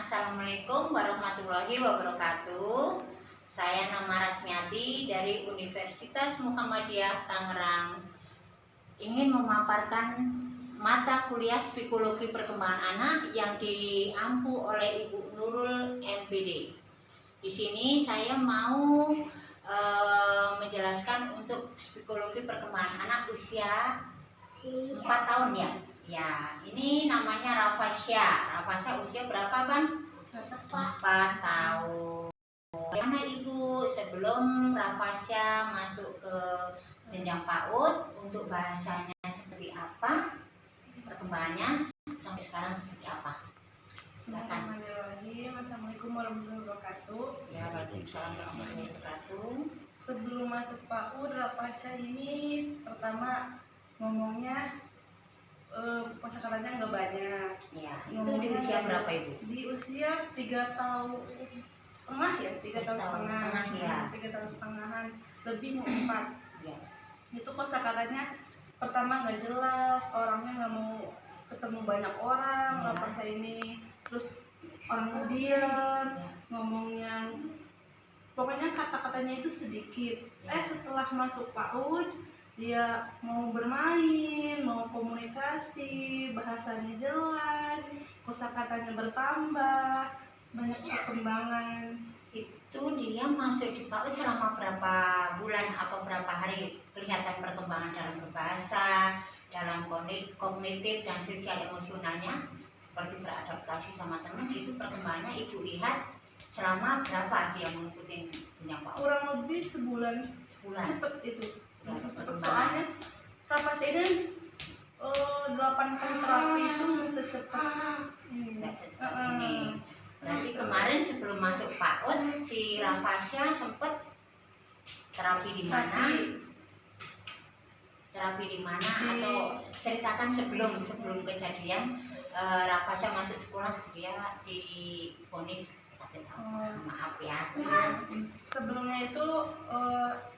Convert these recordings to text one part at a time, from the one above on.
Assalamualaikum warahmatullahi wabarakatuh. Saya nama Rasmiati dari Universitas Muhammadiyah Tangerang. Ingin memaparkan mata kuliah psikologi perkembangan anak yang diampu oleh Ibu Nurul MPD. Di sini saya mau menjelaskan untuk psikologi perkembangan anak usia 4 tahun ya. Ya, ini namanya Rafasya. Rafasya usia berapa, Bang? 4 tahun. Bagaimana Ibu sebelum Rafasya masuk ke jenjang PAUD, untuk bahasanya seperti apa? Perkembangannya sampai sekarang seperti apa? Silakan. Assalamualaikum warahmatullahi wabarakatuh. Ya, waalaikumsalam warahmatullahi wabarakatuh. Sebelum masuk PAUD, Rafasya ini pertama ngomongnya kosakatanya nggak banyak. Ya, itu di usia berapa Ibu? Di usia 3 tahun setengah ya, 3 tahun setengah ya. 3 tahun setengahan, lebih mau 4. Ya. Itu kosakatanya pertama nggak jelas, orangnya nggak mau ketemu banyak orang, Ya. Rafasya ini, terus orang diam, ngomongnya pokoknya kata-katanya itu sedikit. Setelah masuk PAUD dia mau bermain, mau komunikasi, bahasanya jelas, kosakatanya bertambah, banyak perkembangan. Itu dia masuk di PAUD selama berapa bulan atau berapa hari kelihatan perkembangan dalam berbahasa, dalam kognitif dan sosial emosionalnya, seperti beradaptasi sama teman, itu perkembangannya Ibu lihat selama berapa dia mengikuti jenjang PAUD? Kurang lebih sebulan. Cepet itu. Cepet. Soalnya Rafasya ini 8 kali terapi itu nggak secepat ini. Berarti kemarin sebelum masuk PAUD si Rafasya sempat terapi di mana? Atau ceritakan sebelum kejadian Rafasya masuk sekolah dia divonis sakit apa? Maaf ya. Sebelumnya itu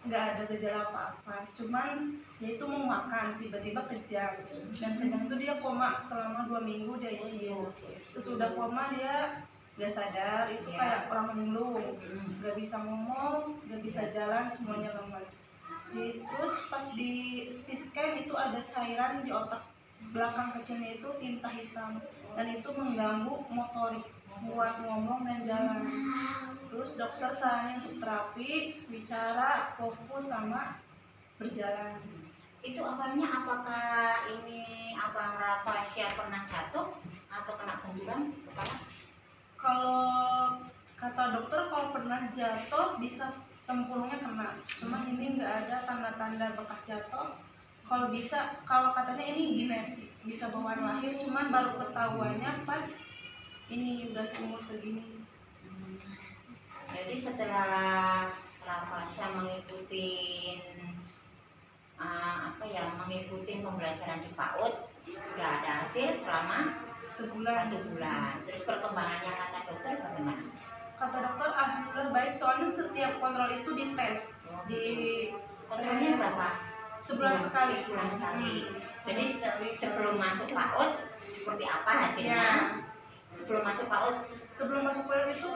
nggak ada gejala apa-apa, cuman dia itu mau makan tiba-tiba kejang, dan kejang itu dia koma selama 2 minggu dia ICU. Sesudah koma dia nggak sadar, itu kayak orang linglung, nggak bisa ngomong, nggak bisa jalan, semuanya lemas. Terus pas di CT scan itu ada cairan di otak belakang kecilnya itu tinta hitam, dan itu mengganggu motorik buat ngomong dan jalan. Terus dokter saranin untuk terapi, bicara, fokus sama berjalan. Itu awalnya apakah ini Abang Rafasya pernah jatuh atau kena benturan kepala? Kalau kata dokter kalau pernah jatuh bisa tempurungnya kena, cuman ini nggak ada tanda-tanda bekas jatuh. Kalau katanya ini genetik, bisa bawaan lahir, cuman baru ketahuannya pas ini udah umur segini. Jadi setelah Rafasya mengikuti pembelajaran di PAUD, sudah ada hasil selama 1 bulan. Terus perkembangannya kata dokter bagaimana? Kata dokter alhamdulillah baik, soalnya setiap kontrol itu dites. Kontrolnya berapa? Sebulan sekali. Jadi sebelum masuk PAUD seperti apa hasilnya? Sebelum masuk PAUD itu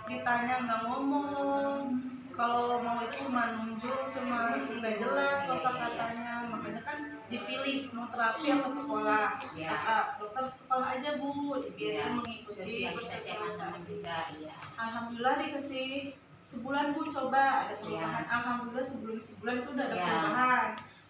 ditanya nggak ngomong, kalau mau itu cuma nunjuk, cuma nggak jelas kosakatanya, makanya kan dipilih mau terapi apa sekolah. Dokter sekolah aja Bu, biar mengikuti bersosialisasi. Alhamdulillah dikasih sebulan Bu, coba ada perubahan. Alhamdulillah sebelum sebulan itu udah ada perubahan,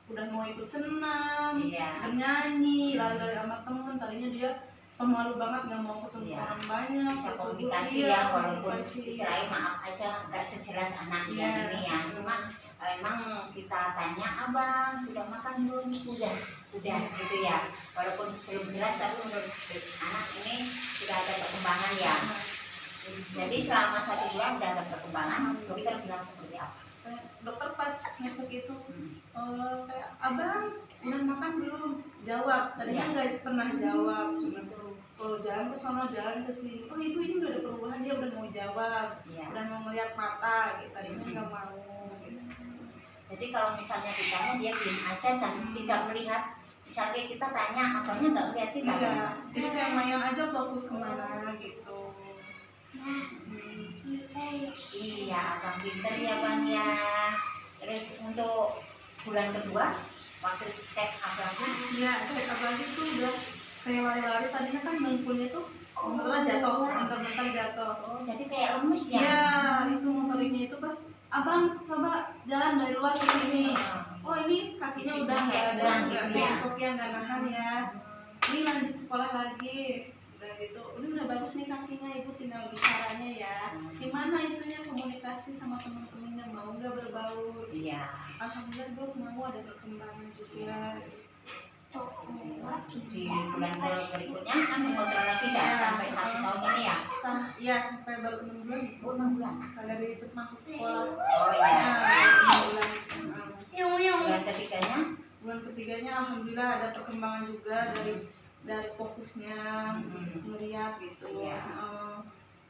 udah mau ikut senam, bernyanyi, lari-lari sama temen. Tadinya dia pemalu banget, nggak mau ketemu orang banyak, bisa komunikasi walaupun istilahnya maaf aja nggak sejelas anak yang ini ya, cuma emang kita tanya abang sudah makan belum, udah gitu ya, walaupun belum jelas tapi menurut anak ini sudah ada perkembangan ya. Jadi selama 1 bulan udah ada perkembangan, dokter bilang seperti apa? Dokter pas ngecek itu kayak abang udah makan belum, jawab. Tadinya nggak pernah jawab, cuma jalan ke sono, jalan ke sini. Oh ibu ini udah ada perubahan, dia udah mau jawab, udah mau melihat mata gitu. Tadinya nggak mau. Jadi kalau misalnya ditanya dia diam aja dan tidak melihat. Misalnya kita tanya, abangnya nggak melihat kita. Jadi kayak mainan aja, fokus kemana gitu. Iya, abang pinter ya bang ya. Terus untuk bulan kedua waktu cek abangnya, Iya, cek abang itu udah kayak lari-lari, tadinya kan dengkulnya tuh bentar jatuh, bentar jatuh. oh jadi kayak lemes ya? Iya, itu motoriknya itu pas abang coba jalan dari luar ke sini. Oh ini kakinya udah nggak ada, nggak bengkok ya, nggak nahan ya. Ini lanjut sekolah lagi. Udah gitu, udah bagus nih kakinya, ibu tinggal bicaranya ya. Gimana itunya komunikasi sama teman-temannya, mau nggak berbaur? Iya. Alhamdulillah bu, mau ada perkembangan juga. Di bulan berikutnya kan kontrol lagi ya sampai 1 tahun ini ya? Iya, sampai baru 6 bulan. Oh 6 bulan. Kalau dari masuk sekolah. Oh iya. Bulan ketiganya? Bulan ketiganya alhamdulillah ada perkembangan juga dari fokusnya, melihat gitu. Iya.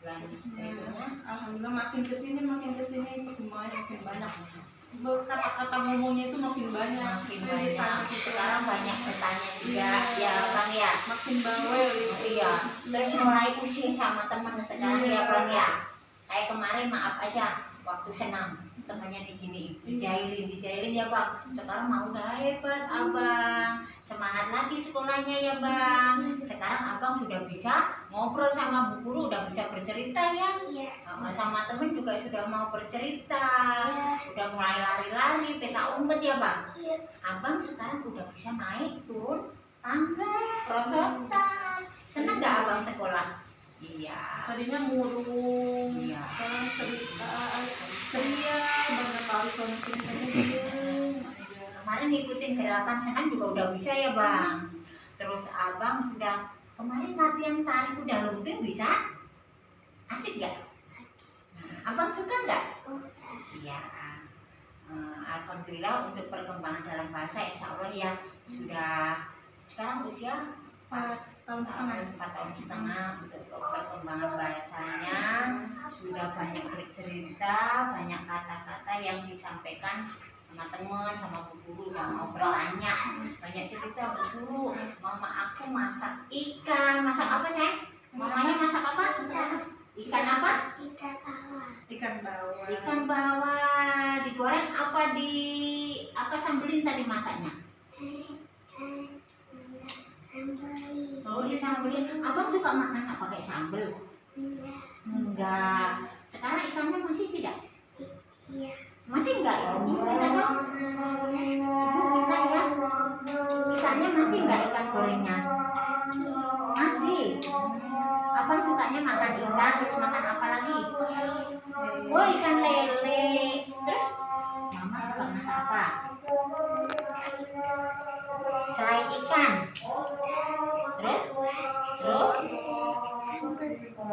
Bulan Fokusnya, berikutnya? alhamdulillah makin kesini perkembangannya makin banyak. Kata-kata ngomongnya itu makin banyak. Makin banyak. Sekarang banyak bertanya juga ya bang ya. Makin bawel gitu. Iya. Terus mulai pusing sama teman sekarang ya bang ya. Kayak kemarin maaf aja waktu senam temannya dijailin ya bang. Sekarang mau udah hebat abang, semangat lagi sekolahnya ya bang. Sekarang abang sudah bisa ngobrol sama bu guru, udah bisa bercerita ya. Sama temen juga sudah mau bercerita, udah mulai lari-lari peta umpet ya bang. Abang sekarang udah bisa naik turun tangga, prosotan. Senang gak abang sekolah? Iya. Tadinya murung, Iya. sekarang cerita, ceria, bangga kali soalnya sini. Kemarin ngikutin gerakan senam juga udah bisa ya bang. Terus abang sudah kemarin latihan tarik udah lumping bisa? Asik gak? Abang suka nggak? Iya. Alhamdulillah untuk perkembangan dalam bahasa insya Allah ya sudah sekarang usia 4 tahun setengah. 4 tahun setengah untuk perkembangan bahasanya sudah banyak bercerita, banyak kata-kata yang disampaikan sama teman, sama bu guru yang mau bertanya, banyak cerita bu guru, mama aku masak ikan, masak apa sayang? Mamanya masak apa? Ikan apa? Ikan bawal. Ikan bawal digoreng apa sambelin tadi masaknya? Oh disambelin. Abang suka makan apa pakai sambel? Enggak. Sekarang ikannya masih tidak? Masih enggak ibu kita kan? Ibu kita ya. Ikannya masih enggak ikan gorengnya? Masih. Abang sukanya makan ikan, terus makan apa lagi? Oh ikan lele. Terus mama suka masak apa? Selain ikan. Terus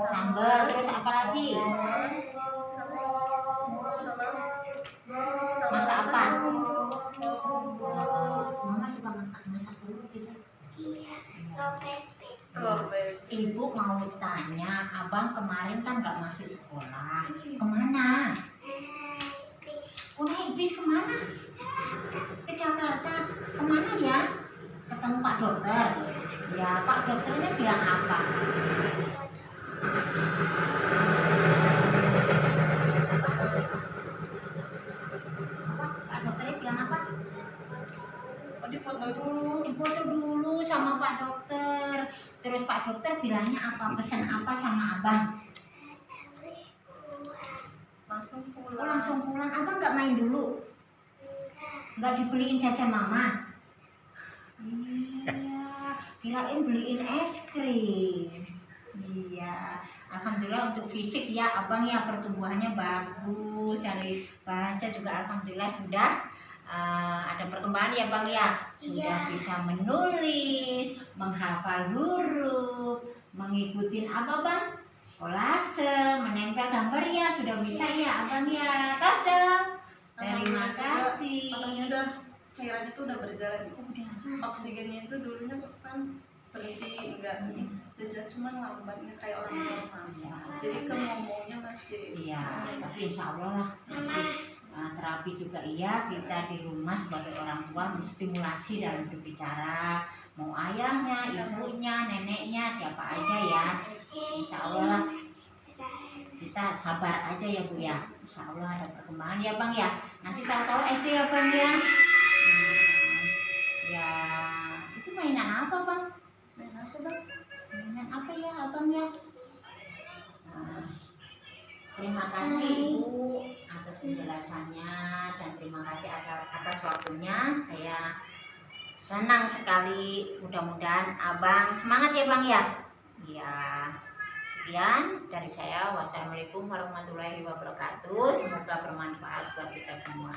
sambal, terus apa lagi? Masak apa? Mama suka masak dulu tidak? Ibu mau tanya, abang kemarin kan nggak masuk sekolah, kemana? Oh naik bis kemana? Ke Jakarta, kemana ya? Ketemu Pak Dokter. Ya Pak Dokternya bilang apa? Pak Dokternya bilang apa? Difoto dulu sama Pak Dokter. Terus Pak Dokter bilangnya apa? Pesan apa sama abang? langsung pulang. Oh langsung pulang. Abang nggak main dulu? Nggak dibeliin jajan mama? Iya. Kirain beliin es krim. Iya. Alhamdulillah untuk fisik ya abang ya pertumbuhannya bagus, dari bahasa juga alhamdulillah sudah ada perkembangan ya bang ya, sudah bisa menulis, menghafal huruf, mengikuti apa bang? Kolase, menempel gambar ya sudah bisa ya abang ya. Tos dong. Terima kasih. Matanya udah cairannya itu udah berjalan. Oksigennya itu dulunya kan berhenti enggak ini dan cuma lambatnya kayak orang normal. Ya. Jadi ke ngomongnya masih. Iya, tapi insya Allah lah masih terapi juga iya, kita di rumah sebagai orang tua menstimulasi dalam berbicara, mau ayahnya, ibunya, neneknya, siapa aja ya, insya Allah lah kita sabar aja ya Bu ya. Insya Allah ada perkembangan ya Bang ya. Nanti tahu-tahu SD ya Bang ya. Ya itu mainan apa Bang? Mainan apa Bang? Mainan apa ya Abang ya? Nah, terima kasih Ibu atas penjelasannya dan terima kasih atas waktunya. Saya senang sekali. Mudah-mudahan Abang semangat ya Bang ya. Ya, sekian dari saya. Wassalamualaikum warahmatullahi wabarakatuh. Semoga bermanfaat buat kita semua.